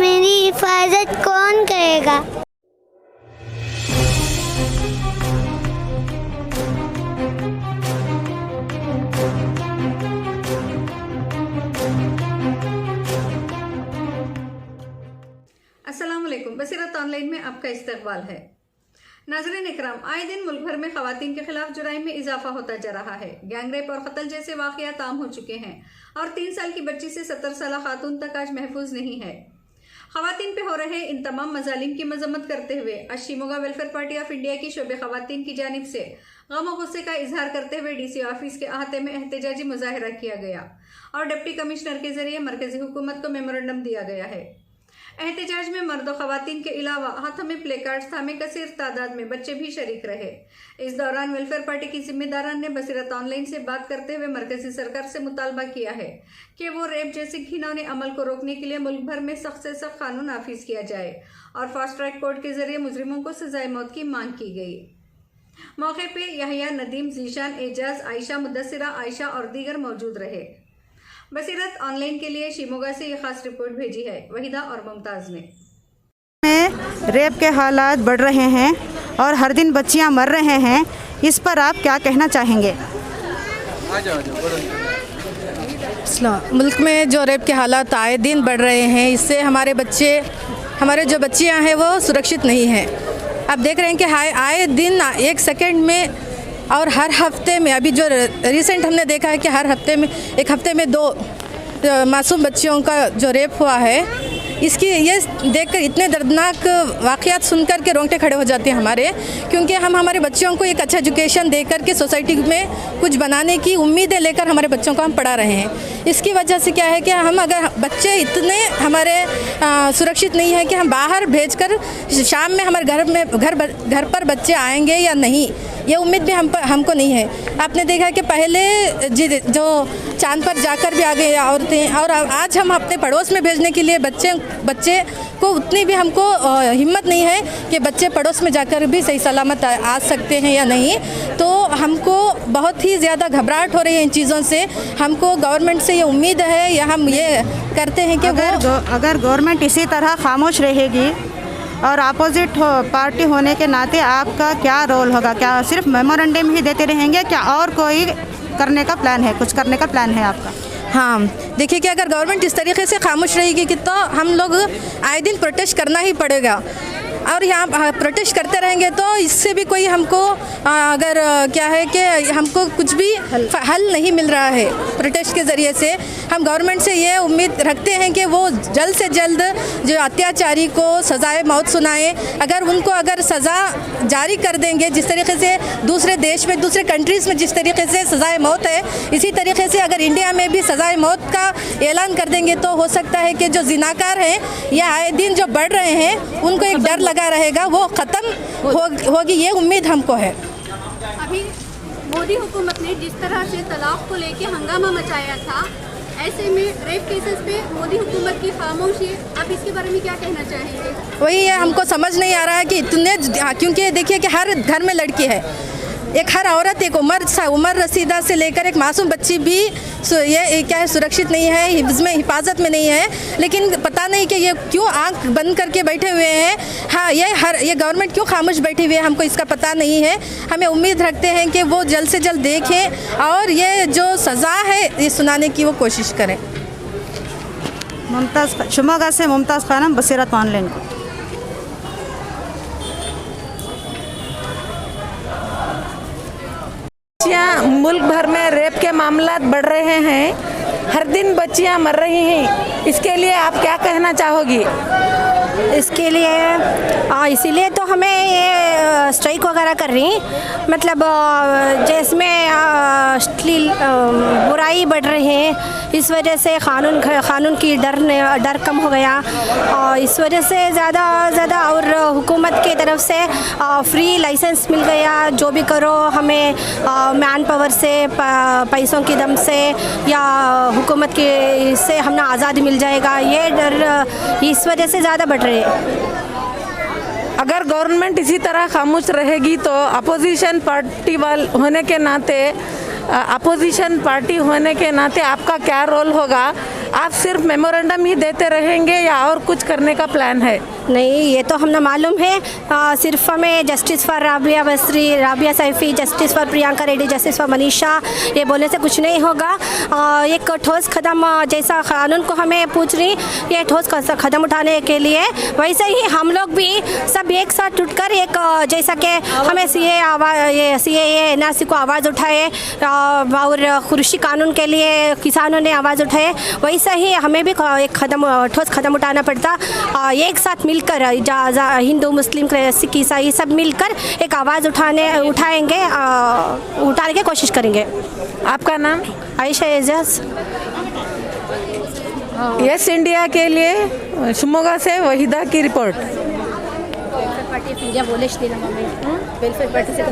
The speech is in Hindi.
मेरी हिफाजत कौन करेगा? अस्सलाम वालेकुम। बसीरत ऑनलाइन में आपका इस्तकबाल है। नाज़रीन इकराम, आए दिन मुल्क भर में ख़वातीन के खिलाफ जुराइम में इजाफा होता जा रहा है। गैंगरेप और कत्ल जैसे वाक़यात आम हो चुके हैं और 3 साल की बच्ची से 70 साल खातून तक आज महफूज नहीं है। ख़वातीन पे हो रहे इन तमाम मजालिम की मजम्मत करते हुए आज Shimoga welfare party of India की शोबे ख़वातीन की जानिब से गम और गुस्से का इजहार करते हुए DC ऑफिस के अहाते में एहतजाजी मुजाहिरा किया गया और डिप्टी कमिश्नर के जरिए मरकजी हुकूमत को मेमोरेंडम दिया गया है। एहतजाज में मर्द और ख़वातीन के अलावा हाथों में प्ले कार्ड्स थामे कसीर तादाद में बच्चे भी शरीक रहे। इस दौरान वेलफेयर पार्टी की जिम्मेदारान ने बसीरत ऑनलाइन से बात करते हुए मरकजी सरकार से मुतालबा किया है कि वो रेप जैसे घिनौने अमल को रोकने के लिए मुल्क भर में सख्त से सख्त कानून नाफिज किया जाए और फास्ट ट्रैक कोर्ट के जरिए मुजरिमों को सजाए मौत की मांग की गई। मौके पे यहिया, नदीम, जीशान, एजाज, आयशा, मुदस्सिरा, आयशा और दीगर मौजूद रहे। बसीरत ऑनलाइन के लिए शिमोगा से ये खास रिपोर्ट भेजी है वहीदा और मुमताज़ ने। में रेप के हालात बढ़ रहे हैं और हर दिन बच्चियां मर रहे हैं, इस पर आप क्या कहना चाहेंगे? मुल्क में जो रेप के हालात आए दिन बढ़ रहे हैं, इससे हमारे जो बच्चियां हैं वो सुरक्षित नहीं हैं। आप देख रहे हैं कि आए दिन 1 सेकंड में और हर हफ्ते में, अभी जो रिसेंट हमने देखा है कि हर हफ्ते में, एक हफ्ते में 2 मासूम बच्चियों का जो रेप हुआ है, इसकी ये देखकर इतने दर्दनाक वाक़यात सुनकर के रोंगटे खड़े हो जाते हैं हमारे, क्योंकि हम हमारे बच्चों को एक अच्छा एजुकेशन देकर के सोसाइटी में कुछ बनाने की उम्मीदें लेकर हमारे बच्चों को हम पढ़ा रहे हैं। इसकी वजह से क्या है कि हम अगर बच्चे इतने हमारे सुरक्षित नहीं है कि हम बाहर भेजकर शाम में हमारे घर पर बच्चे आएंगे या नहीं, ये उम्मीद भी हमको नहीं है। आपने देखा कि पहले जो चांद पर जाकर भी आ गए औरतें, और आज हम अपने पड़ोस में भेजने के लिए बच्चे को उतनी भी हमको हिम्मत नहीं है कि बच्चे पड़ोस में जाकर भी सही सलामत आ सकते हैं या नहीं। तो हमको बहुत ही ज़्यादा घबराहट हो रही है इन चीज़ों से। हमको गवर्नमेंट से ये उम्मीद है या हम ये करते हैं कि अगर गवर्नमेंट इसी तरह खामोश रहेगी और अपोजिट पार्टी होने के नाते आपका क्या रोल होगा? क्या सिर्फ मेमोरेंडम ही देते रहेंगे, क्या और कोई करने का प्लान है, कुछ करने का प्लान है आपका? हाँ, देखिए कि अगर गवर्नमेंट इस तरीके से खामोश रहेगी कि तो हम लोग आए दिन प्रोटेस्ट करना ही पड़ेगा, और यहाँ प्रोटेस्ट करते रहेंगे तो इससे भी कोई हमको अगर क्या है कि हमको कुछ भी हल नहीं मिल रहा है। प्रोटेस्ट के ज़रिए से हम गवर्नमेंट से ये उम्मीद रखते हैं कि वो जल्द से जल्द जो अत्याचारी को सज़ाए मौत सुनाए। अगर सज़ा जारी कर देंगे, जिस तरीके से दूसरे देश में, दूसरे कंट्रीज़ में जिस तरीके से सज़ाए मौत है, इसी तरीके से अगर इंडिया में भी सज़ाए मौत का ऐलान कर देंगे तो हो सकता है कि जो जिनाकार हैं या आए दिन जो बढ़ रहे हैं उनको एक डर लगा रहेगा, वो ख़त्म होगी, ये उम्मीद हमको है। अभी मोदी हुकूमत ने जिस तरह से तलाक को लेके हंगामा मचाया था, ऐसे में रेप केसेस पे मोदी हुकूमत की खामोशी, आप इसके बारे में क्या कहना चाहेंगे? वही है, हमको समझ नहीं आ रहा है कि इतने, क्योंकि देखिए कि हर घर में लड़की है, एक हर औरत, एक उम्र रसीदा से लेकर एक मासूम बच्ची भी ये क्या है, सुरक्षित नहीं है, हिफाजत में नहीं है। लेकिन पता नहीं कि ये क्यों आंख बंद करके बैठे हुए हैं। हाँ, ये गवर्नमेंट क्यों खामोश बैठी हुई है, हमको इसका पता नहीं है। हमें उम्मीद रखते हैं कि वो जल्द से जल्द देखें और ये जो सज़ा है ये सुनाने की वो कोशिश करें। शिमोगा से मुमताज़ खानम, बसीरत ऑनलाइन। मुल्क भर में रेप के मामला बढ़ रहे हैं, हर दिन बच्चियां मर रही हैं, इसके लिए आप क्या कहना चाहोगी? इसके लिए इसीलिए तो हमें ये स्ट्राइक वगैरह कर रही, मतलब जिसमें बुराई बढ़ रही है, इस वजह से कानून की डर कम हो गया, और इस वजह से ज़्यादा और हुकूमत की तरफ से फ्री लाइसेंस मिल गया। जो भी करो हमें मैन पावर से, पैसों की दम से या हुकूमत की से हमें आज़ादी मिल जाएगा, ये डर इस वजह से ज़्यादा बढ़ रही है। अगर गवर्नमेंट इसी तरह खामोश रहेगी तो अपोजिशन पार्टी होने के नाते आपका क्या रोल होगा? आप सिर्फ मेमोरेंडम ही देते रहेंगे या और कुछ करने का प्लान है? नहीं, ये तो हमें मालूम है। सिर्फ हमें justice for Rabia Basri, Rabia Saifi, justice for Priyanka Reddy, justice for Manisha, ये बोलने से कुछ नहीं होगा। एक ठोस कदम जैसा कानून को हमें पूछ रही, ये ठोस कदम उठाने के लिए वैसे ही हम लोग भी सब एक साथ जुटकर एक जैसा कि हमें CAA NRC को आवाज़ उठाए और कृषि कानून के लिए किसानों ने आवाज़ उठाए, वैसे ही हमें भी एक ठोस कदम उठाना पड़ता। एक साथ मिलकर हिंदू मुस्लिम सिख ईसाई सब मिलकर एक आवाज़ उठाने की कोशिश करेंगे। आपका नाम? आयशा एजाज। यस इंडिया के लिए शिमोगा से वहीदा की रिपोर्ट। वेलफेयर पार्टी से